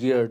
years।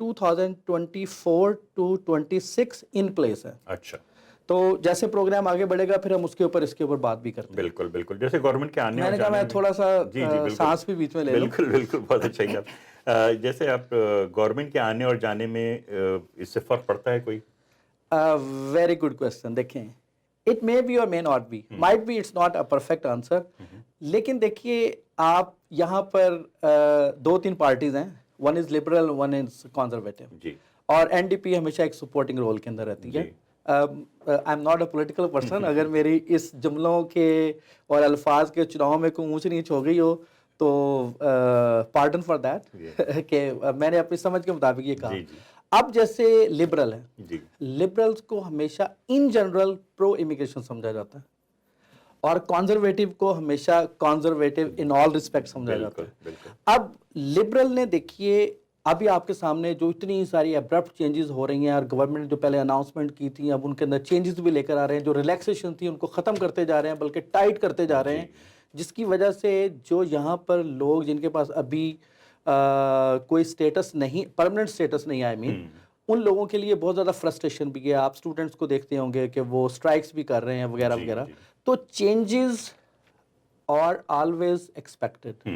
2024 to 26 in place ہے. اچھا, تو جیسے پروگرام آگے بڑھے گا پھر ہم اس کے اوپر بات بھی کرتے ہیں. بالکل بالکل, جیسے گورنمنٹ کے آنے میں نے کہا میں تھوڑا سا سانس بھی بیچ میں لے لوں. بالکل بالکل, بہت اچھا کیا. جیسے آپ گورنمنٹ کے آنے اور جانے میں اس سے فرق پڑتا ہے کوئی؟ Very good question. دیکھیں, it may be or may not be, might be, it's not a perfect answer. لیکن دیکھیے آپ یہاں پر 2-3 پارٹیز ہیں, one is liberal, one is conservative, اور این ڈی پی ہمیشہ ایک سپورٹنگ رول کے اندر رہتی ہے. I am not a political person, اگر میری اس جملوں کے اور الفاظ کے چناؤ میں کوئی اونچ نیچ ہو گئی ہو تو پارڈن فار دیٹ, کہ میں نے اپنی سمجھ کے مطابق یہ کہا. اب جیسے لبرل ہے, لبرلز کو ہمیشہ ان جنرل پرو امیگریشن سمجھا جاتا ہے, اور کنزرویٹو کو ہمیشہ کنزرویٹو ان آل ریسپیکٹ سمجھا جاتا ہے. اب لبرل نے دیکھیے ابھی آپ کے سامنے جو اتنی ساری ابرپٹ چینجز ہو رہی ہیں, اور گورنمنٹ نے جو پہلے اناؤنسمنٹ کی تھی اب ان کے اندر چینجز بھی لے کر آ رہے ہیں, جو ریلیکسیشن تھی ان کو ختم کرتے جا رہے ہیں بلکہ ٹائٹ کرتے جا رہے ہیں, جس کی وجہ سے جو یہاں پر لوگ جن کے پاس ابھی کوئی سٹیٹس نہیں, پرمننٹ سٹیٹس نہیں ہے, ان لوگوں کے لیے بہت زیادہ فرسٹریشن بھی ہے. آپ اسٹوڈنٹس کو دیکھتے ہوں گے کہ وہ اسٹرائکس بھی کر رہے ہیں وغیرہ وغیرہ. تو چینجز آر آلویز ایکسپیکٹڈ,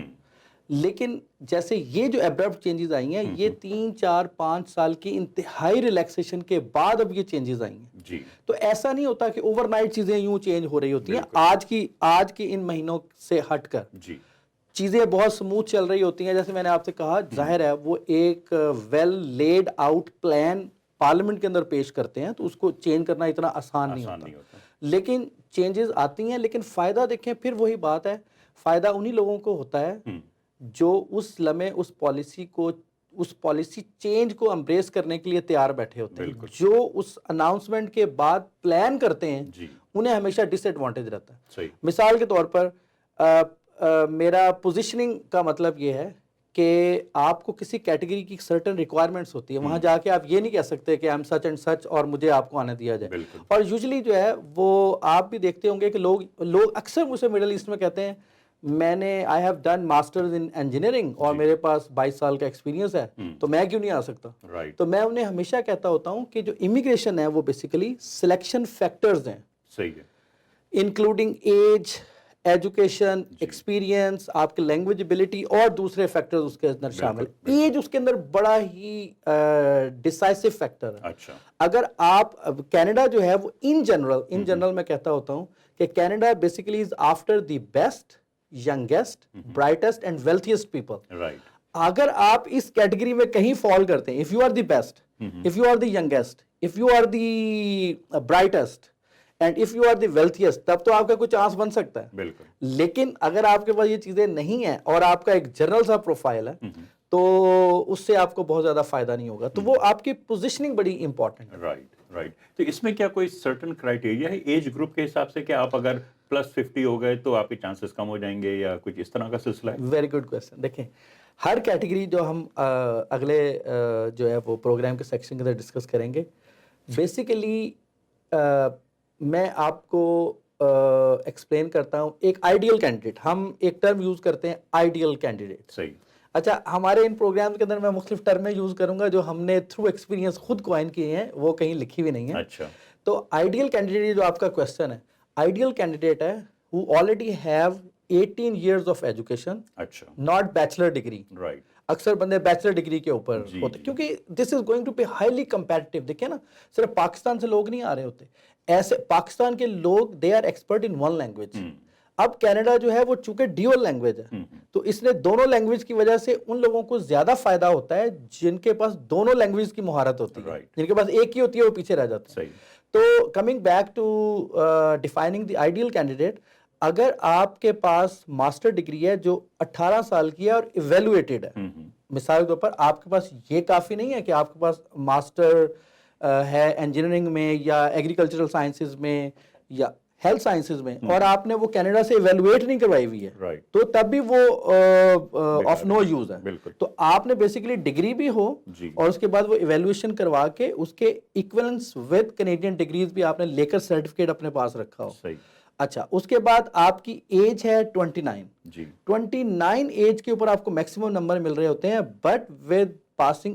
لیکن جیسے یہ جو ابرپٹ چینجز آئی ہیں یہ 3-4-5 سال کی انتہائی ریلیکسیشن کے بعد اب یہ چینجز آئی ہیں. تو ایسا نہیں ہوتا کہ اوور نائٹ چیزیں یوں چینج ہو رہی ہوتی ہیں. آج کی ان مہینوں سے ہٹ کر چیزیں بہت سموتھ چل رہی ہوتی ہیں. جیسے میں نے آپ سے کہا, ظاہر ہے وہ ایک well laid out plan parliament کے اندر پیش کرتے ہیں, تو اس کو چینج کرنا اتنا آسان نہیں ہوتا. لیکن چینجز آتی ہیں, لیکن فائدہ دیکھیں پھر وہی بات ہے, فائدہ انہی لوگوں کو ہوتا ہے جو اس لمحے اس پالیسی چینج کو امبریس کرنے کے لیے تیار بیٹھے ہوتے ہیں. جو اس اناؤنسمنٹ کے بعد پلان کرتے ہیں انہیں ہمیشہ ڈس ایڈوانٹیج رہتا ہے. مثال کے طور پر میرا پوزیشننگ کا مطلب یہ ہے کہ آپ کو کسی کیٹیگری کی سرٹن ریکوائرمنٹس ہوتی ہے, وہاں جا کے آپ یہ نہیں کہہ سکتے کہ I am such and such اور مجھے آپ کو آنے دیا جائے. اور یوزلی جو ہے وہ آپ بھی دیکھتے ہوں گے کہ لوگ اکثر مجھ سے مڈل ایسٹ میں کہتے ہیں میں نے I have done masters in engineering اور میرے پاس 22 سال کا ایکسپیرینس ہے, تو میں کیوں نہیں آ سکتا. تو میں انہیں ہمیشہ کہتا ہوتا ہوں کہ جو امیگریشن ہے وہ بیسیکلی سلیکشن فیکٹرز ہیں, انکلوڈنگ ایج, ایجوکیشن, ایکسپیرینس, آپ کی لینگویج ایبلٹی اور دوسرے فیکٹرز اس کے اندر شامل. ایج اس کے اندر بڑا ہی ڈیسائسو فیکٹر ہے. اگر آپ کینیڈا جو ہے وہ ان جنرل میں کہتا ہوتا ہوں کہ Canada basically is after the best, youngest, brightest and wealthiest people. اگر آپ اس کیٹیگری میں کہیں فال کرتے ہیں, if you are the best, if you are the youngest, if you are the brightest and if you are the wealthiest, تب تو آپ کا کوئی چانس بن سکتا ہے. لیکن اگر آپ کے پاس یہ چیزیں نہیں ہیں اور آپ کا ایک جنرل سا پروفائل ہے تو اس سے آپ کو بہت زیادہ فائدہ نہیں ہوگا. تو وہ آپ کی پوزیشننگ بڑی امپورٹنٹ ہے. رائٹ. تو اس میں کیا کوئی سرٹن کرائٹیریا ہے ایج گروپ کے حساب سے کہ آپ اگر +50 ہو گئے تو آپ کے چانسز کم ہو جائیں گے, یا کچھ اس طرح کا سلسلہ ہے؟ Very good question. دیکھیں ہر کیٹیگری جو ہم اگلے جو ہے وہ پروگرام کے سیکشن کے اندر ڈسکس کریں گے. بیسیکلی میں آپ کو ایکسپلین کرتا ہوں ایک آئیڈیل کینڈیڈیٹ. ہم ایک ٹرم یوز کرتے ہیں آئیڈیل کینڈیڈیٹ. صحیح. اچھا, ہمارے ان پروگرام کے اندر میں مختلف ٹرمیں یوز کروں گا جو ہم نے تھرو ایکسپیرینس خود کوائن کیے ہیں, وہ کہیں لکھی ہوئی نہیں ہے. اچھا. تو آئیڈیل کینڈیڈیٹ جو آپ کا کویسچن ہے, آئیڈیل کینڈیڈیٹ ہے who already have 18 years of education, not bachelor degree. Right. اکثر بندے بیچلر ڈگری کے اوپر ہوتے کیونکہ this is going to be highly competitive. دیکھیں نا, صرف پاکستان سے لوگ نہیں آ رہے ہوتے, ایسے پاکستان کے لوگ they are expert in one language. اب کینیڈا جو ہے وہ چونکہ ڈیول لینگویج ہے تو اس نے دونوں لینگویج کی وجہ سے ان لوگوں کو زیادہ فائدہ ہوتا ہے جن کے پاس دونوں لینگویج کی مہارت ہوتی ہے. جن کے پاس ایک ہی ہوتی ہے وہ پیچھے رہ جاتے ہیں. تو coming back to defining the ideal candidate, اگر آپ کے پاس ماسٹر ڈگری ہے جو 18 سال کی ہے اور ایویلویٹڈ ہے, مثال کے طور پر آپ کے پاس یہ کافی نہیں ہے کہ آپ کے پاس ماسٹر ہے انجینئرنگ میں یا ایگریکلچرل سائنسز میں یا ہیلتھ سائنسز میں اور آپ نے وہ کینیڈا سے ایویلویٹ نہیں کروائی ہوئی ہے, تو تب بھی وہ آف نو یوز ہے. تو آپ نے بیسیکلی ڈگری بھی ہو اور اس کے بعد وہ ایویلویشن کروا کے اس کے ایکویلنس ود کینیڈین ڈگریز بھی آپ نے لے کر سرٹیفکیٹ اپنے پاس رکھا ہو. اچھا, اس کے بعد آپ کی ایج ہے 29. 29 ایج کے اوپر آپ کو میکسیمم نمبر مل رہے ہوتے ہیں, بٹ ود passing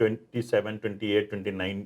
27, 28, 29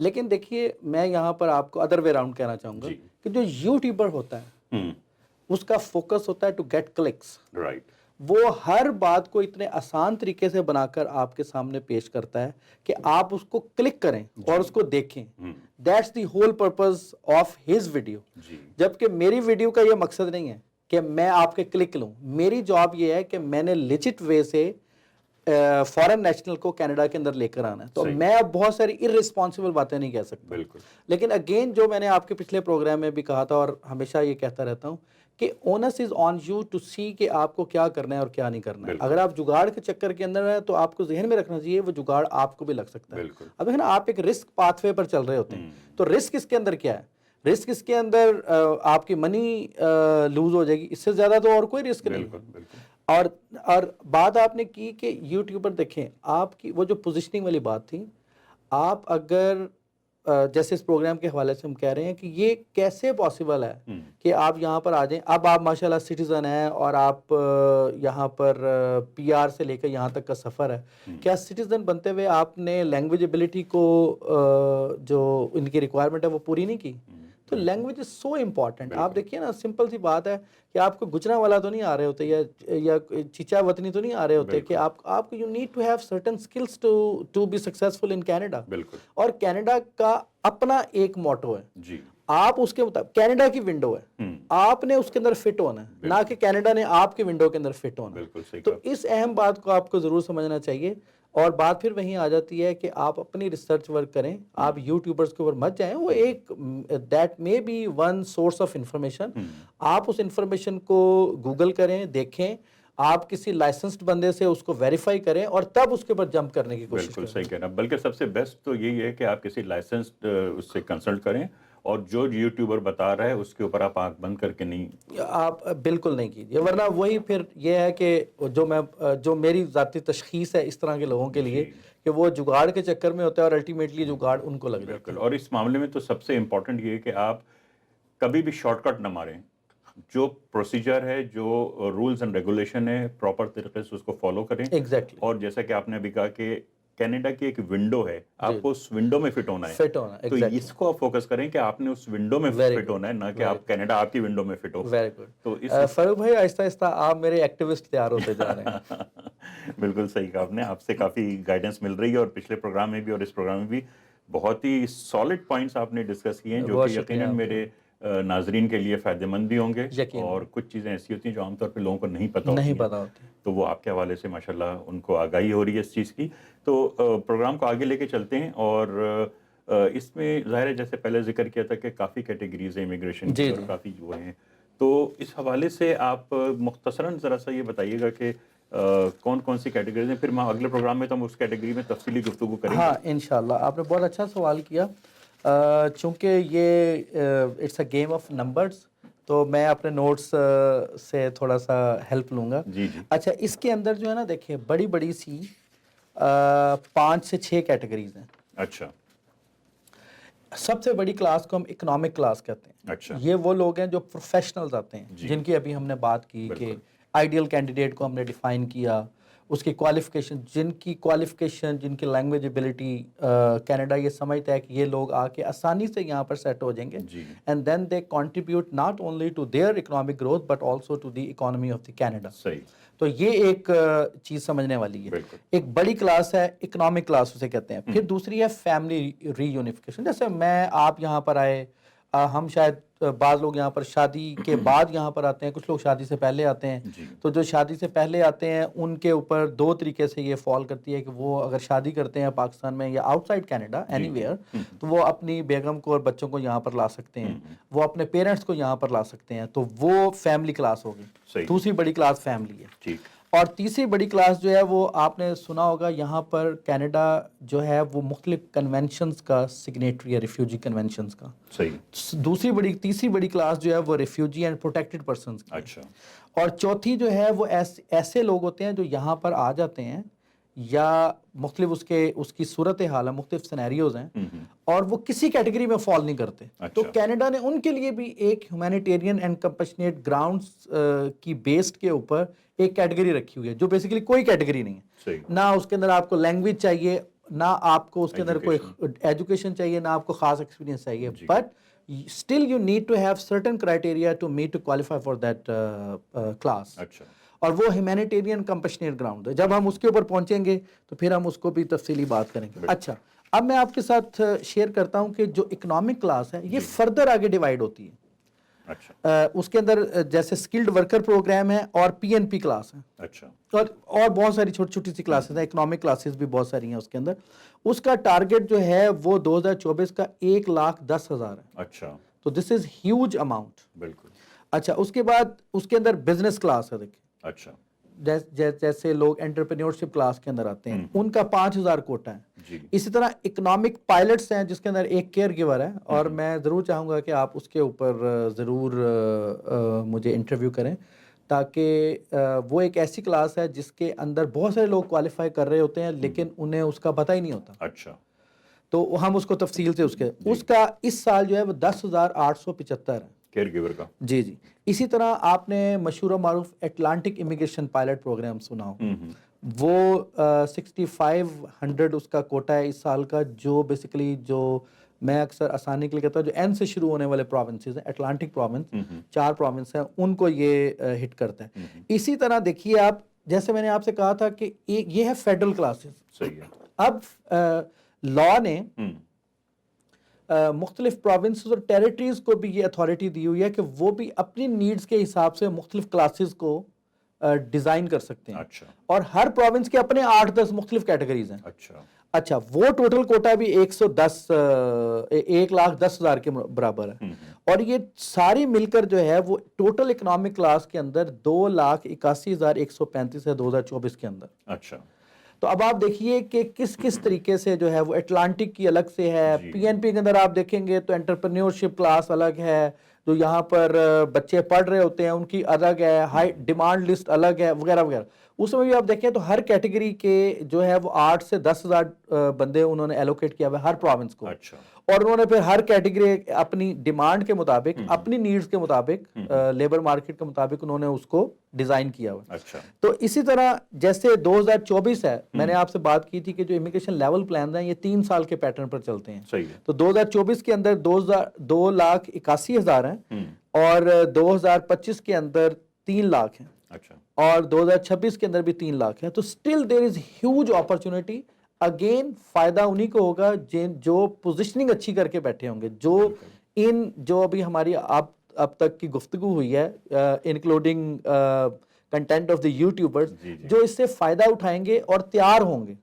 لیکن دیکھیے میں یہاں پر آپ کو ادر وے راؤنڈ کہنا چاہوں گا کہ جو یوٹیوبر ہوتا ہے اس کا فوکس ہوتا ہے ٹو گیٹ کلکس. وہ ہر بات کو اتنے آسان طریقے سے بنا کر آپ کے سامنے پیش کرتا ہے کہ آپ اس کو کلک کریں اور اس کو دیکھیں. That's the whole purpose of his video. جبکہ میری ویڈیو کا یہ مقصد نہیں ہے کہ میں آپ کے کلک لوں. میری جاب یہ ہے کہ میں نے لیجٹ وے سے فارن نیشنل کو کینیڈا کے اندر لے کر آنا ہے. تو میں اب بہت ساری ارریسپانسبل باتیں نہیں کہہ سکتا. لیکن اگین جو میں نے آپ کے پچھلے پروگرام میں بھی کہا تھا اور ہمیشہ یہ کہتا رہتا ہوں کہ onus is on you to see کہ آپ کو کیا کرنا ہے اور کیا نہیں کرنا ہے. اگر آپ جگاڑ کے چکر کے اندر ہیں تو آپ کو ذہن میں رکھنا چاہیے وہ جگاڑ آپ کو بھی لگ سکتا ہے. اب دیکھیں نا آپ ایک رسک پاتھ وے پر چل رہے ہوتے ہیں تو رسک اس کے اندر کیا ہے؟ رسک اس کے اندر آپ کی منی لوز ہو جائے گی. اس سے زیادہ تو اور کوئی رسک نہیں. اور بات آپ نے کی کہ یوٹیوبر دیکھیں آپ کی وہ جو پوزیشننگ والی بات تھی. آپ اگر جیسے اس پروگرام کے حوالے سے ہم کہہ رہے ہیں کہ یہ کیسے پاسبل ہے کہ آپ یہاں پر آ جائیں. اب آپ ماشاءاللہ سٹیزن ہیں اور آپ یہاں پر پی آر سے لے کر یہاں تک کا سفر ہے. کیا سٹیزن بنتے ہوئے آپ نے لینگویج ایبلٹی کو جو ان کی ریکوائرمنٹ ہے وہ پوری نہیں کی؟ تو لینگویج از سو امپورٹنٹ. آپ دیکھیے نا سمپل سی بات ہے کہ آپ کو گجرا والا تو نہیں آ رہے ہوتے یا چیچا وطنی تو نہیں آ رہے ہوتے کہ آپ کو you need to have certain skills to be successful in Canada. اور کینیڈا کا اپنا ایک موٹو ہے. آپ اس کے مطابق کینیڈا کی ونڈو ہے, آپ نے اس کے اندر فٹ ہونا ہے, نہ کہ کینیڈا نے آپ کی ونڈو کے اندر فٹ ہونا. تو اس اہم بات کو آپ کو ضرور سمجھنا چاہیے. اور بات پھر وہیں آ جاتی ہے کہ آپ اپنی ریسرچ ورک کریں. آپ یوٹیوبرز کے اوپر مت جائیں. وہ ایک that may be one source of information. آپ اس انفارمیشن کو گوگل کریں, دیکھیں, آپ کسی لائسنسڈ بندے سے اس کو ویریفائی کریں اور تب اس کے اوپر جمپ کرنے کی کوشش کریں. بالکل صحیح کہنا. بلکہ سب سے بیسٹ تو یہی ہے کہ آپ کسی لائسنسڈ اس سے کنسلٹ کریں اور جو یوٹیوبر بتا رہا ہے اس کے اوپر آپ آنکھ بند کر کے نہیں, آپ بالکل نہیں کیجیے. ورنہ وہی پھر یہ ہے کہ جو میری ذاتی تشخیص ہے اس طرح کے لوگوں کے لیے کہ وہ جگاڑ کے چکر میں ہوتا ہے اور الٹیمیٹلی جگاڑ ان کو لگ جاتا ہے. اور اس معاملے میں تو سب سے امپورٹنٹ یہ ہے کہ آپ کبھی بھی شارٹ کٹ نہ ماریں. جو پروسیجر ہے, جو رولز اینڈ ریگولیشن ہے, پراپر طریقے سے اس کو فالو کریں. اور جیسا کہ آپ نے ابھی کہا کہ کینیڈا کی ایک ونڈو ہے, آپ کو اس ونڈو میں فٹ ہونا ہے. تو اس کو آپ فوکس کریں کہ آپ نے اس ونڈو میں فٹ ہونا ہے, نہ کہ آپ کینیڈا آپ کی ونڈو میں فٹ ہو. Very good. تو فاروق بھائی آہستہ آہستہ آپ میرے ایکٹیوسٹ تیار ہوتے جا رہے ہیں. بالکل صحیح کہا آپ نے. آپ سے کافی گائیڈنس مل رہی ہے اور پچھلے پروگرام میں بھی اور اس پروگرام میں بھی بہت ہی سالڈ پوائنٹس آپ نے ڈسکس کیے ہیں جو کہ یقیناً میرے ناظرین کے لیے فائدہ مند بھی ہوں گے. اور کچھ چیزیں ایسی ہوتی ہیں جو عام طور پہ لوگوں کو نہیں پتہ ہوتی, تو وہ آپ کے حوالے سے ماشاءاللہ ان کو آگاہی ہو رہی ہے اس چیز کی. تو پروگرام کو آگے لے کے چلتے ہیں. اور اس میں ظاہر ہے جیسے پہلے ذکر کیا تھا کہ کافی کیٹیگریز ہیں امیگریشن کی اور کافی وہ ہیں. تو اس حوالے سے آپ مختصراً ذرا سا یہ بتائیے گا کہ کون کون سی کیٹیگریز ہیں, پھر اگلے پروگرام میں تو ہم اس کیٹیگری میں تفصیلی گفتگو کریں گے. ہاں انشاءاللہ. آپ نے بہت اچھا سوال کیا. چونکہ یہ it's a game of numbers تو میں اپنے نوٹس سے تھوڑا سا ہیلپ لوں گا. اچھا, اس کے اندر جو ہے نا دیکھیں بڑی بڑی سی 5 سے 6 کیٹیگریز ہیں. اچھا. سب سے بڑی کلاس کو ہم اکنامک کلاس کہتے ہیں. اچھا. یہ وہ لوگ ہیں جو پروفیشنلز آتے ہیں جن کی ابھی ہم نے بات کی کہ آئیڈیل کینڈیڈیٹ کو ہم نے ڈیفائن کیا, اس کی کوالیفیکیشن, جن کی لینگویج ایبلٹی کینیڈا یہ سمجھتا ہے کہ یہ لوگ آ کے آسانی سے یہاں پر سیٹ ہو جائیں گے. And then they contribute not only to their economic growth but also to the economy of the Canada. تو یہ ایک چیز سمجھنے والی ہے. ایک بڑی کلاس ہے اکنامک کلاس اسے کہتے ہیں. پھر دوسری ہے فیملی ری یونیفیکیشن. جیسے میں آپ یہاں پر آئے, ہم شاید بعض لوگ یہاں پر شادی کے بعد یہاں پر آتے ہیں, کچھ لوگ شادی سے پہلے آتے ہیں. تو جو شادی سے پہلے آتے ہیں ان کے اوپر 2 طریقے سے یہ فال کرتی ہے کہ وہ اگر شادی کرتے ہیں پاکستان میں یا out side Canada any where, تو وہ اپنی بیگم کو اور بچوں کو یہاں پر لا سکتے ہیں, وہ اپنے پیرنٹس کو یہاں پر لا سکتے ہیں. تو وہ فیملی کلاس ہوگی. دوسری بڑی کلاس فیملی ہے. اور تیسری بڑی کلاس جو ہے وہ آپ نے سنا ہوگا, یہاں پر کینیڈا جو ہے وہ مختلف کنونشنز کا سگنیٹری ہے, ریفیوجی کنونشنز کا. تیسری بڑی کلاس جو ہے وہ ریفیوجی اینڈ پروٹیکٹڈ پرسنز کی. اچھا. اور چوتھی جو ہے وہ ایسے لوگ ہوتے ہیں جو یہاں پر آ جاتے ہیں یا مختلف اس کی صورت حال ہے, مختلف سینیریوز ہیں اور وہ کسی کیٹیگری میں فال نہیں کرتے. تو کینیڈا نے ان کے لیے بھی ایک ہیومینیٹیرین اینڈ کمپیشنیٹ گراؤنڈز کی بیسڈ کے اوپر ایک کیٹیگری رکھی ہوئی ہے جو بیسیکلی کوئی کیٹیگری نہیں ہے. نہ اس کے اندر آپ کو لینگویج چاہیے, نہ آپ کو اس کے اندر کوئی ایجوکیشن چاہیے، نہ آپ کو خاص ایکسپیرینس چاہیے، but still you need to have certain criteria to meet to qualify for that class. اور وہ ہیومینیٹیرین کمپیشنیٹ گراؤنڈ ہے. جب ہم اس کے اوپر پہنچیں گے تو پھر ہم اس کو بھی تفصیلی بات کریں گے. اچھا، اب میں آپ کے ساتھ شیئر کرتا ہوں کہ جو اکنامک کلاس ہے یہ فردر آگے ڈیوائیڈ ہوتی ہے. اس کے اندر جیسے اسکلڈ ورکر پروگرام ہے اور پی این پی کلاس ہے. اور بہت ساری چھوٹی چھوٹی سی کلاسز ہیں، اکنامک کلاسز بھی بہت ساری ہیں اس کے اندر. اس کا ٹارگٹ جو ہے وہ 2024 کا 1,10,000 ہے. اچھا، تو دس از ہیوج اماؤنٹ. بالکل. اچھا، اس کے بعد اس کے اندر بزنس کلاس ہے. دیکھیں، اچھا، جیسے لوگ انٹرپرینیورشپ کلاس کے اندر آتے ہیں ان کا 5,000 کوٹا ہے. جی. اسی طرح اکنامک پائلٹس ہیں جس کے اندر ایک کیئر گیور ہے، اور میں ضرور چاہوں گا کہ آپ اس کے اوپر ضرور مجھے انٹرویو کریں، تاکہ وہ ایک ایسی کلاس ہے جس کے اندر بہت سارے لوگ کوالیفائی کر رہے ہوتے ہیں لیکن انہیں اس کا پتہ ہی نہیں ہوتا. اچھا، تو ہم اس کو تفصیل سے اس کا اس سال جو ہے وہ 10,875 ہے کیئر گیور کا. جی. اسی طرح آپ نے مشہور و معروف اٹلانٹک امیگریشن پائلٹ پروگرام سنا ہو، وہ 6,500 اس کا کوٹا ہے اس سال کا، جو بیسیکلی جو میں اکثر آسانی کے لیے کہتا ہوں جو این سے شروع ہونے والے پروونسز ہیں، اٹلانٹک پروونس 4 پروونس ہیں، ان کو یہ ہٹ کرتا ہے. اسی طرح دیکھیے آپ، جیسے میں نے آپ سے کہا تھا کہ یہ ہے فیڈرل کلاسز. صحیح ہے. اب لا نے مختلف پروونسز اور ٹیریٹریز کو بھی یہ اتھارٹی دی ہوئی ہے کہ وہ بھی اپنی نیڈز کے حساب سے مختلف کلاسز کو ڈیزائن کر سکتے ہیں. اور ہر پروونس کے اپنے 8-10 مختلف کیٹیگریز ہیں. اچھا، وہ ٹوٹل کوٹا بھی 1,10,000 کے برابر ہے. اور یہ ساری مل کر جو ہے وہ ٹوٹل اکنامک کلاس کے اندر 2,81,135 ہے 2024 کے اندر. اچھا، تو اب آپ دیکھیے کہ کس طریقے سے جو ہے وہ اٹلانٹک کی الگ سے ہے. پی این پی کے اندر آپ دیکھیں گے تو انٹرپرینیورشپ کلاس الگ ہے، جو یہاں پر بچے پڑھ رہے ہوتے ہیں ان کی الگ ہے، ہائی ڈیمانڈ لسٹ الگ ہے، وغیرہ وغیرہ. اس میں بھی آپ دیکھیں تو ہر کیٹیگری کے جو ہے وہ 8 سے 10,000 بندے انہوں نے ایلوکیٹ کیا ہوا ہے ہر پروونس کو. اور انہوں نے پھر ہر کیٹیگری اپنی ڈیمانڈ کے مطابق، اپنی نیڈز کے مطابق، لیبر مارکیٹ کے مطابق انہوں نے اس کو ڈیزائن کیا ہوا. تو اسی طرح جیسے 2024 ہے، میں نے آپ سے بات کی تھی کہ جو امیگریشن لیول پلانز ہیں یہ 3 سال کے پیٹرن پر چلتے ہیں. تو 2024 کے اندر 2,81,000 ہیں، اور 2025 کے اندر 3 لاکھ ہیں، اور 2026 کے اندر بھی 3 لاکھ ہیں. تو still there is huge opportunity. Again فائدہ انہی کو ہوگا جو پوزیشننگ اچھی کر کے بیٹھے ہوں گے، جو ابھی ہماری اب تک کی گفتگو ہوئی ہے، including content of the YouTubers, جو اس سے فائدہ اٹھائیں گے اور تیار ہوں گے.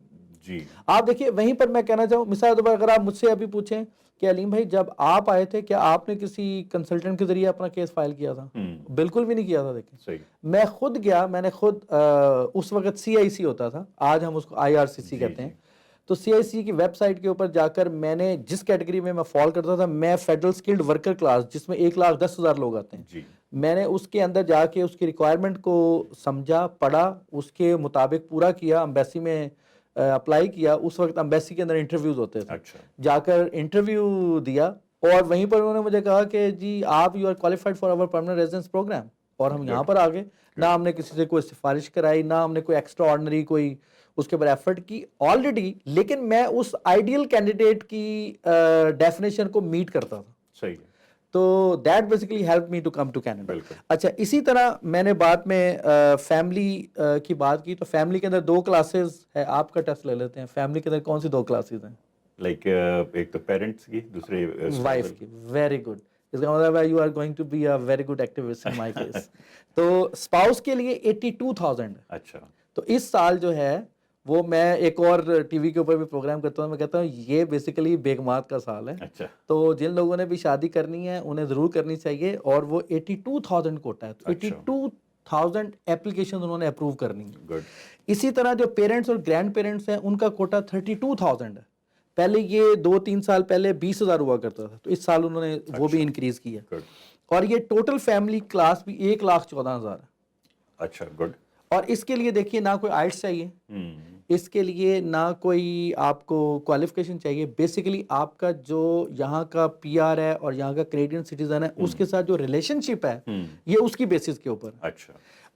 آپ دیکھیے وہیں پر میں کہنا چاہوں، مثال کے طور پر اگر آپ مجھ سے ابھی پوچھیں کہ علیم بھائی جب آپ آئے تھے کیا آپ نے کسی کنسلٹنٹ کے ذریعے اپنا کیس فائل کیا تھا؟ بالکل بھی نہیں کیا تھا. دیکھیں، میں خود گیا، میں نے خود اس وقت CIC ہوتا تھا، آج ہم اس کو IRCC کہتے ہیں. تو CIC کی ویب سائٹ کے اوپر جا کر میں نے جس کیٹیگری میں فال کرتا تھا، میں فیڈرل اسکلڈ ورکر کلاس جس میں 1,10,000 لوگ آتے ہیں، میں نے اس کے اندر جا کے اس کی ریکوائرمنٹ کو سمجھا، پڑھا، اس کے مطابق پورا کیا، امبیسی میں اپلائی کیا. اس وقت امبیسی کے اندر انٹرویوز ہوتے تھے. جا کر انٹرویو دیا اور وہیں پر انہوں نے مجھے کہا کہ جی آپ you are qualified for our permanent residence program. اور ہم یہاں پر آ گئے. نہ ہم نے کسی سے کوئی سفارش کرائی، نہ ہم نے کوئی ایکسٹرا آرڈنری کوئی اس کے اوپر ایفرٹ کی آلریڈی، لیکن میں اس آئیڈیل کینڈیڈیٹ کی ڈیفینیشن کو میٹ کرتا تھا. صحیح. تو that basically help me to come to Canada. اچھا، اسی طرح میں نے بعد میں فیملی کی بات کی. تو فیملی کے اندر 2 کلاسز ہے. آپ کا ٹیسٹ لے لیتے ہیں. فیملی کے اندر کون سی 2 کلاسز ہیں؟ لائک ایک تو پیرنٹس کی، دوسرے وائف کی. Very good. اس کا مطلب ہے you are going to be a very good activist in my case. تو اسپاؤس کے لیے 82,000. اچھا. تو اس سال جو ہے وہ میں ایک اور ٹی وی کے اوپر بھی پروگرام کرتا ہوں، میں کہتا ہوں یہ بیسیکلی بیگمات کا سال ہے. اچھا. تو جن لوگوں نے بھی شادی کرنی ہے انہیں ضرور کرنی چاہیے. اور وہ 82,000 کوٹا ہے. 82,000 اپلیکیشن انہوں نے اپروو کرنی ہے. اسی طرح جو پیرنٹس اور گرینڈ پیرنٹس ہیں ان کا کوٹا 32,000 ہے. پہلے یہ 2-3 سال پہلے 20,000 ہوا کرتا تھا، تو اس سال انہوں نے وہ بھی انکریز کیا. اور یہ ٹوٹل فیملی کلاس بھی 1,14,000 ہے. اچھا، گڈ. اور اس کے لیے دیکھیے نہ کوئی آئلٹس چاہیے، اس کے لیے نہ کوئی آپ کو کوالیفیکیشن چاہیے. بیسیکلی آپ کا جو یہاں کا PR ہے اور یہاں کا کینیڈین سٹیزن ہے، اس کے ساتھ جو ریلیشن شپ ہے یہ اس کی بیسس کے اوپر.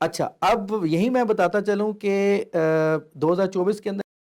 اچھا، اب یہی میں بتاتا چلوں کہ 2024 کے اندر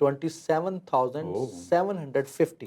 27,750।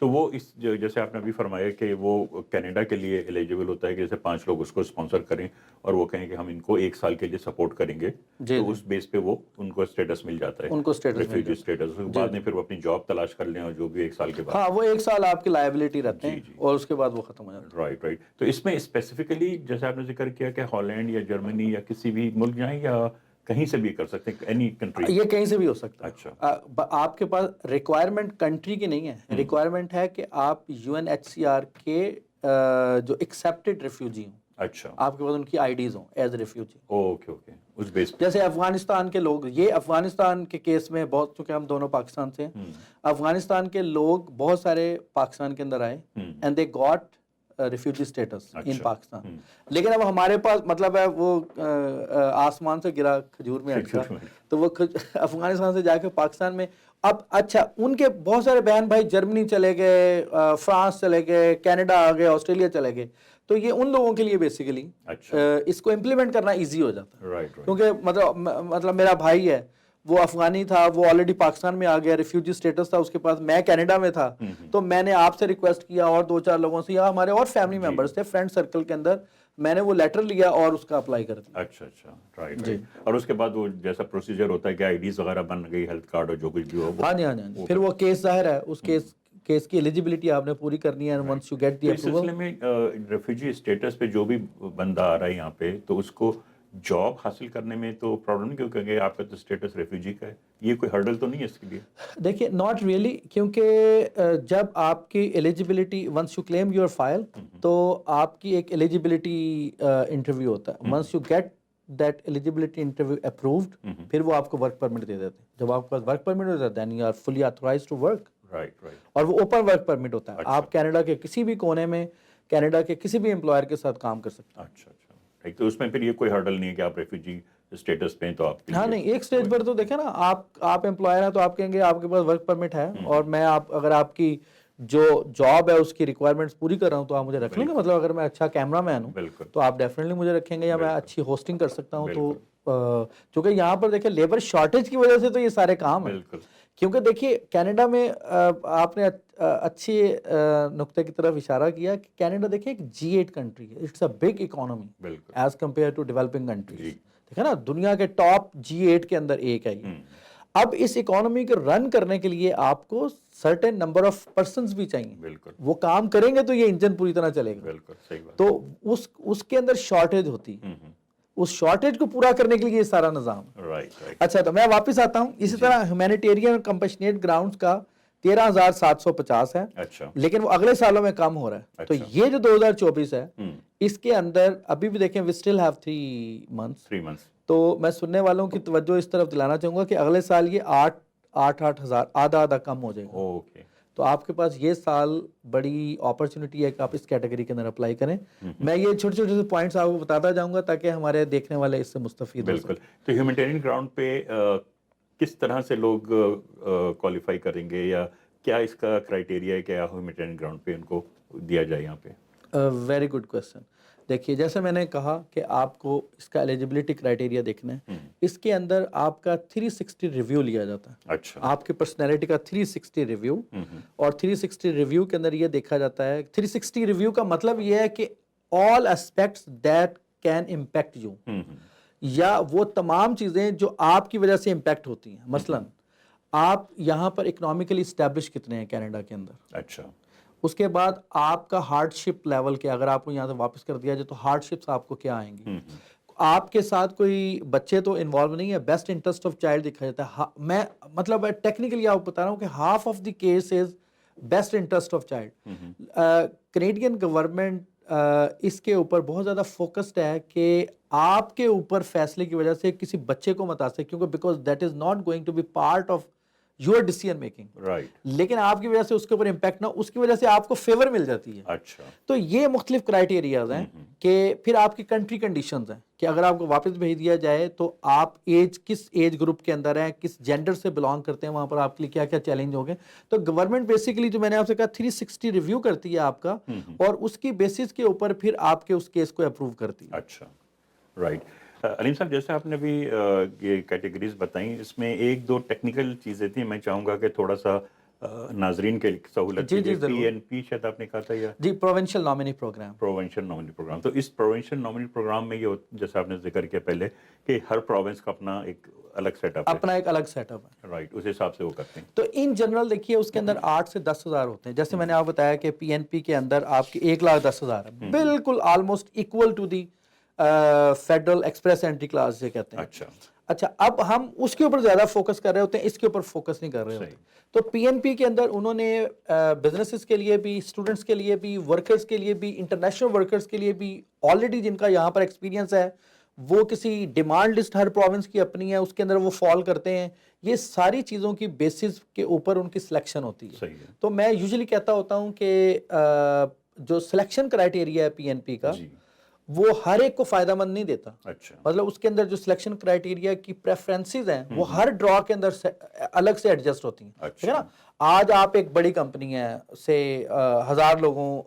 تو وہ اس جیسے آپ نے ابھی فرمایا کہ وہ کینیڈا کے لیے ایلیجیبل ہوتا ہے کہ جیسے 5 لوگ اس کو اسپانسر کریں اور وہ کہیں کہ ہم ان کو 1 سال کے لیے سپورٹ کریں گے، تو اس بیس پہ وہ ان کو اسٹیٹس مل جاتا ہے، ان کو اسٹیٹس ریفیوجی اسٹیٹس، اس کے بعد میں پھر وہ اپنی جاب تلاش کر لیں اور جو بھی 1 سال کے بعد، ہاں وہ 1 سال آپ کی لائبلٹی رہتے ہیں اور اس کے بعد وہ ختم ہو جاتا ہے. Right right. تو اس میں اسپیسیفکلی جیسے آپ نے ذکر کیا کہ ہالینڈ یا جرمنی یا کسی بھی ملک جائیں یا کہیں سے بھی کر سکتے ہیں، اینی کنٹری؟ یہ کہیں سے بھی ہو سکتا ہے. اچھا، آپ کے پاس ریکوائرمنٹ کنٹری کی نہیں ہے، ریکوائرمنٹ ہے کہ آپ UNHCR کے جو ایکسیپٹڈ ریفیوجی ہوں، اچھا، آپ کے پاس ان کی آئی ڈیز ہوں ایز ریفیوجی. اوکے اوکے، اس بیس پہ جیسے افغانستان کے لوگ، یہ افغانستان کے کیس میں بہت، چونکہ ہم دونوں پاکستان سے ہیں، افغانستان کے لوگ بہت سارے پاکستان کے اندر آئے and they got refugee status in Pakistan. لیکن اب ہمارے پاس مطلب ہے وہ آسمان سے گرا کھجور میں اٹکا، تو وہ افغانستان سے جا کے پاکستان میں اب اچھا ان کے بہت سارے بہن بھائی جرمنی چلے گئے، فرانس چلے گئے، کینیڈا آ گئے، آسٹریلیا چلے گئے، تو یہ ان لوگوں کے لیے بیسیکلی اس کو امپلیمنٹ کرنا ایزی ہو جاتا ہے. کیونکہ مطلب میرا بھائی ہے، وہ افغانی تھا، وہ آلریڈی پاکستان میں آ گیا، ریفیوجی اسٹیٹس تھا اس کے پاس، میں کینیڈا میں تھا، تو میں نے آپ سے ریکویسٹ کیا اور 2-4 لوگوں سے، یا ہمارے اور فیملی ممبرس تھے فرینڈ سرکل کے اندر، میں نے وہ لیٹر لیا اور اس کا اپلائی کر دیا. اچھا اچھا، رائٹ. اور اس کے بعد وہ جیسا پروسیجر ہوتا ہے کہ آئی ڈیز وغیرہ بن گئی، ہیلتھ کارڈ اور جو کچھ بھی ہو، ہاں جی ہاں جی، پھر وہ کیس ظاہر ہے، اس کیس کی ایلیجیبلٹی آپ نے پوری کرنی ہے. ونس یو گیٹ دی اس سلسلے میں ریفیوجی اسٹیٹس پہ جو بھی بندہ آ رہا ہے یہاں پہ، تو اس کو جاب حاصل کرنے میں تو پرابلم نہیں، کیونکہ آپ کا تو اسٹیٹس ریفیوجی کا ہے، یہ کوئی ہرڈل تو نہیں ہے اس کے لیے؟ دیکھیے ناٹ ریئلی، کیونکہ جب آپ کی eligibility once you claim your file, تو آپ کی ایک ایلیجیبلٹی انٹرویو ہوتا ہے. Once you get that eligibility interview approved, پھر وہ آپ کو ورک پرمٹ دے دیتے ہیں. جب آپ کے پاس ورک پرمٹ ہوتا ہے then you are fully authorized to work. اور وہ اوپن ورک پرمٹ ہوتا ہے، آپ کینیڈا کے کسی بھی کونے میں کینیڈا کے کسی بھی امپلائر کے ساتھ کام کر سکتے ہیں. اچھا اچھا، تو اس میں پھر یہ کوئی ہرڈل نہیں ہے کہ آپ ریفیوجی اسٹیٹس پہ تو آپ، ہاں نہیں، ایک سٹیج پر تو دیکھیں نا، آپ امپلائر ہیں تو آپ کہیں گے آپ کے پاس ورک پرمٹ ہے اور میں اگر آپ کی جو جاب ہے اس کی ریکوائرمنٹس پوری کر رہا ہوں تو آپ مجھے رکھ لیں گے. مطلب اگر میں اچھا کیمرہ مین ہوں تو آپ ڈیفینیٹلی مجھے رکھیں گے، یا میں اچھی ہوسٹنگ کر سکتا ہوں. تو چونکہ یہاں پر دیکھیں لیبر شارٹیج کی وجہ سے تو یہ سارے کام ہیں. کیونکہ دیکھیے کینیڈا میں آپ نے اچھی نقطے کی طرف اشارہ کیا کہ کینیڈا دیکھیں ایک G8 کنٹری ہے، it's a big economy as compared to developing countries. دیکھیں نا، دنیا کے ٹاپ G8 کے اندر ایک ہے یہ. اب اس اکانومی کو رن کرنے کے لیے آپ کو سرٹن نمبر آف پرسنز بھی چاہیے، وہ کام کریں گے تو یہ انجن پوری طرح چلے گا. تو اس کے اندر شارٹیج ہوتی ہے، اس شارٹیج کو پورا کرنے کے لیے یہ سارا نظام. اچھا تو میں واپس آتا ہوں. اسی طرح ہیومینیٹیرین اور کمپیشنیٹ گراؤنڈز کا 13,750 ہے، لیکن وہ اگلے سالوں میں کم ہو رہا ہے. تو یہ جو 2024 ہے اس کے اندر ابھی بھی دیکھیں وی اسٹل ہیو 3 months. تو میں سننے والوں کی توجہ اس طرف دلانا چاہوں گا کہ اگلے سال یہ 8 ہزار آدھا کم ہو جائے گا. تو آپ کے پاس یہ سال بڑی اپرچونٹی ہے کہ آپ اس کیٹیگری کے اندر اپلائی کریں. میں یہ چھوٹے چھوٹے سے پوائنٹس آپ کو بتاتا جاؤں گا تاکہ ہمارے دیکھنے والے اس سے مستفید ہو سکیں. بالکل. تو ہیومینیٹیرین گراؤنڈ پہ کس طرح سے لوگ کوالیفائی کریں گے، یا کیا اس کا کرائیٹیریا ہے کہ ہیومینیٹیرین گراؤنڈ پہ ان کو دیا جائے یہاں پہ؟ Very good question. دیکھیے جیسے میں نے کہا کہ آپ کو اس کا ایلیجیبلٹی کرائیٹیریا دیکھنا ہے. اس کے اندر آپ کا 360 ریویو لیا جاتا ہے. اچھا، آپ کی پرسنالٹی کا 360 ریویو. اور 360 ریویو کے اندر یہ دیکھا جاتا ہے، 360 ریویو کا مطلب یہ ہے کہ all aspects that can impact you, یا وہ تمام چیزیں جو آپ کی وجہ سے امپیکٹ ہوتی ہیں. مثلا آپ یہاں پر اکنامکلی اسٹیبلش کتنے ہیں کینیڈا کے اندر. اچھا. اس کے بعد آپ کا ہارڈ شپ لیول کیا، اگر آپ کو یہاں سے واپس کر دیا جائے تو ہارڈ شپس آپ کو کیا آئیں گی. آپ کے ساتھ کوئی بچے تو انوالو نہیں ہے، بیسٹ انٹرسٹ آف چائلڈ دکھا جاتا ہے. میں مطلب ٹیکنیکلی آپ بتا رہا ہوں کہ half of the case is best interest of child. Canadian government اس کے اوپر بہت زیادہ فوکسڈ ہے کہ آپ کے اوپر فیصلے کی وجہ سے کسی بچے کو مت آ سکے، کیونکہ because that is not going to be part of your decision making. لیکن آپ کی وجہ سے اس کے اوپر امپیکٹ نہ، اس کی وجہ سے آپ کو فیور مل جاتی ہے. اچھا. تو یہ مختلف کرائیٹیریاز ہیں کہ پھر آپ کی کنٹری کنڈیشنز ہیں کہ اگر آپ کو واپس بھیج دیا جائے تو آپ کس ایج گروپ کے اندر ہیں، کس جینڈر سے بلانگ کرتے ہیں، وہاں پر آپ کے لیے کیا کیا چیلنج ہوں گے. تو گورنمنٹ بیسیکلی جو میں نے آپ سے کہا 360 ریویو کرتی ہے آپ کا، اور اس کی بیسس کے اوپر پھر آپ کے اس کیس کو اپروو کرتی ہے. اچھا، رائٹ. علیم صاحب جیسے آپ نے بھی یہ کیٹیگریز بتائیں، اس میں 1-2 ٹیکنیکل چیزیں تھیں، میں چاہوں گا کہ تھوڑا سا ناظرین کے سہولت جی کے لیے ضرور. PNP شاید آپ نے کہا تھا یا جی provincial nominee program. Provincial nominee program. تو اس پروونشل نامنی پروگرام میں یہ جیسا آپ نے ذکر کیا پہلے کہ ہر پروونس کا اپنا ایک الگ سیٹ اپ ہے, اپنا ایک الگ سیٹ اپ ہے. رائٹ, اس حساب سے وہ کرتے ہیں. تو ان جنرل دیکھیے اس کے اندر 8 سے 10,000 ہوتے ہیں. جیسے میں نے آپ بتایا کہ PNP کے اندر آپ کی 1,10,000 ہے, بالکل almost equal to the federal express entry class سے کہتے ہیں. اچھا اب ہم اس کے اوپر زیادہ فوکس کر رہے ہوتے ہیں, اس کے اوپر فوکس نہیں کر رہے ہوتے. تو PNP کے اندر انہوں نے بزنسز کے لیے بھی, اسٹوڈنٹس کے لیے بھی, ورکرز کے لیے بھی, انٹرنیشنل ورکرز کے لیے بھی, آلریڈی جن کا یہاں پر ایکسپیرینس ہے وہ کسی ڈیمانڈ لسٹ ہر پروونس کی اپنی ہے, اس کے اندر وہ فال کرتے ہیں. یہ ساری چیزوں کی بیسس کے اوپر ان کی سلیکشن ہوتی ہے. تو میں یوزلی کہتا ہوتا ہوں کہ جو سلیکشن کرائٹیریا ہے PNP کا وہ ہر ایک کو فائدہ مند نہیں دیتا. مطلب اس کے اندر جو سلیکشن کرائٹیریا کی پریفرنسز ہیں وہ ہر ڈرا کے اندر الگ سے ایڈجسٹ ہوتی ہیں, ٹھیک ہے نا. آج آپ ایک بڑی کمپنی ہے, سے 1000 لوگوں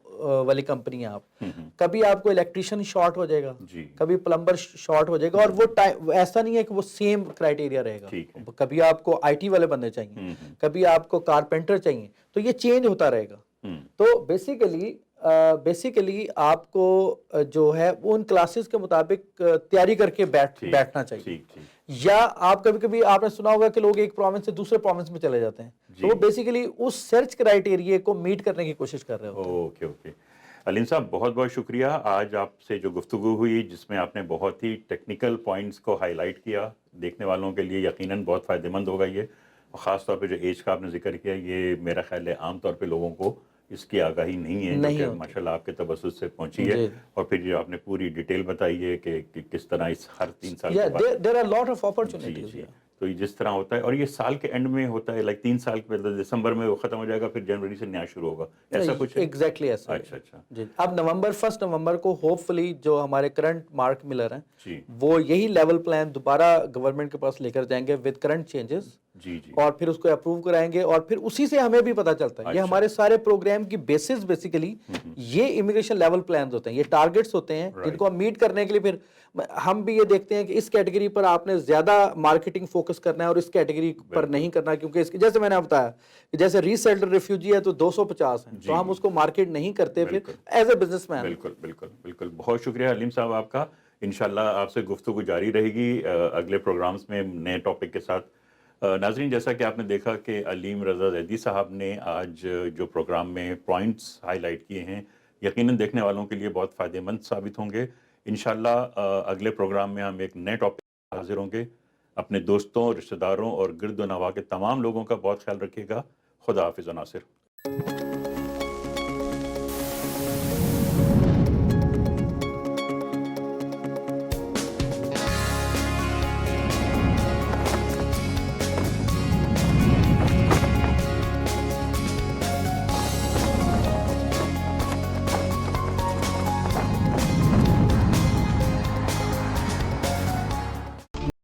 والی کمپنی ہے آپ, کبھی آپ کو الیکٹریشین شارٹ ہو جائے گا, کبھی پلمبر شارٹ ہو جائے گا, اور وہ ایسا نہیں ہے کہ وہ سیم کرائٹیریا رہے گا. کبھی آپ کو IT والے بندے چاہیے, کبھی آپ کو کارپینٹر چاہیے, تو یہ چینج ہوتا رہے گا. تو بیسیکلی آپ کو جو ہے وہ ان کلاسز کے مطابق تیاری کر کے بیٹھنا چاہیے. یا آپ کبھی کبھی آپ نے سنا ہوگا کہ لوگ ایک پروونس سے دوسرے پروونس میں چلے جاتے ہیں, تو وہ بیسیکلی اس سرچ کرائٹیریا کو میٹ کرنے کی کوشش کر رہے ہوتے ہیں. اوکے علیم صاحب, بہت بہت شکریہ. آج آپ سے جو گفتگو ہوئی جس میں آپ نے بہت ہی ٹیکنیکل پوائنٹس کو ہائی لائٹ کیا, دیکھنے والوں کے لیے یقیناً بہت فائدہ مند ہوگا یہ. خاص طور پہ جو ایج کا آپ نے ذکر کیا, یہ میرا خیال ہے عام طور پہ لوگوں کو اس کی آگاہی نہیں ہے, جو کہ ماشاءاللہ آپ کے تبسط سے پہنچی ہے. اور پھر جو آپ نے پوری ڈیٹیل بتائی ہے کہ کس طرح اس ہر 3 سال کے بعد there are lot of opportunities. تو یہ جس طرح ہوتا ہے, اور یہ سال کے اینڈ میں ہوتا ہے, لائک 3 سال کے بعد دسمبر میں وہ ختم ہو جائے گا, پھر جنوری سے نیا شروع ہوگا, ایسا کچھ ہے؟ ایگزیکٹلی ایسا. اچھا. اب 1 نومبر کو ہوپ فلی جو ہمارے کرنٹ مارک ملر ہیں وہ یہی لیول پلان دوبارہ گورنمنٹ کے پاس لے کر جائیں گے ود کرنٹ چینجز, اور پھر اس کو اپروو کرائیں گے, اور پھر اسی سے ہمیں بھی پتہ چلتا ہے. یہ ہمارے سارے پروگرام کی بیسس بیسیکلی یہ امیگریشن لیول پلانز ہوتے ہیں, یہ ٹارگٹس ہوتے ہیں جن کو ہم میٹ کرنے کے لیے پھر ہم بھی یہ دیکھتے ہیں کہ اس کیٹیگری پر آپ نے زیادہ مارکیٹنگ فوکس کرنا ہے اور اس کیٹیگری پر نہیں کرنا, کیونکہ جیسے میں نے بتایا کہ جیسے ریسیلڈ ریفیوجی ہے تو 250 ہیں, تو ہم اس کو مارکیٹ نہیں کرتے پھر ایز اے بزنس مین. بالکل. بہت شکریہ علیم صاحب آپ کا. انشاءاللہ آپ سے گفتگو جاری رہے گی اگلے پروگرامز میں نئے ٹاپک کے ساتھ. ناظرین, جیسا کہ آپ نے دیکھا کہ علیم رضا زیدی صاحب نے آج جو پروگرام میں پوائنٹس ہائی لائٹ کیے ہیں یقیناً دیکھنے والوں کے لیے بہت فائدہ مند ثابت ہوں گے. انشاءاللہ اگلے پروگرام میں ہم ایک نئے ٹاپک حاضر ہوں گے. اپنے دوستوں, رشتہ داروں اور گرد و نواح کے تمام لوگوں کا بہت خیال رکھیے گا. خدا حافظ و ناصر.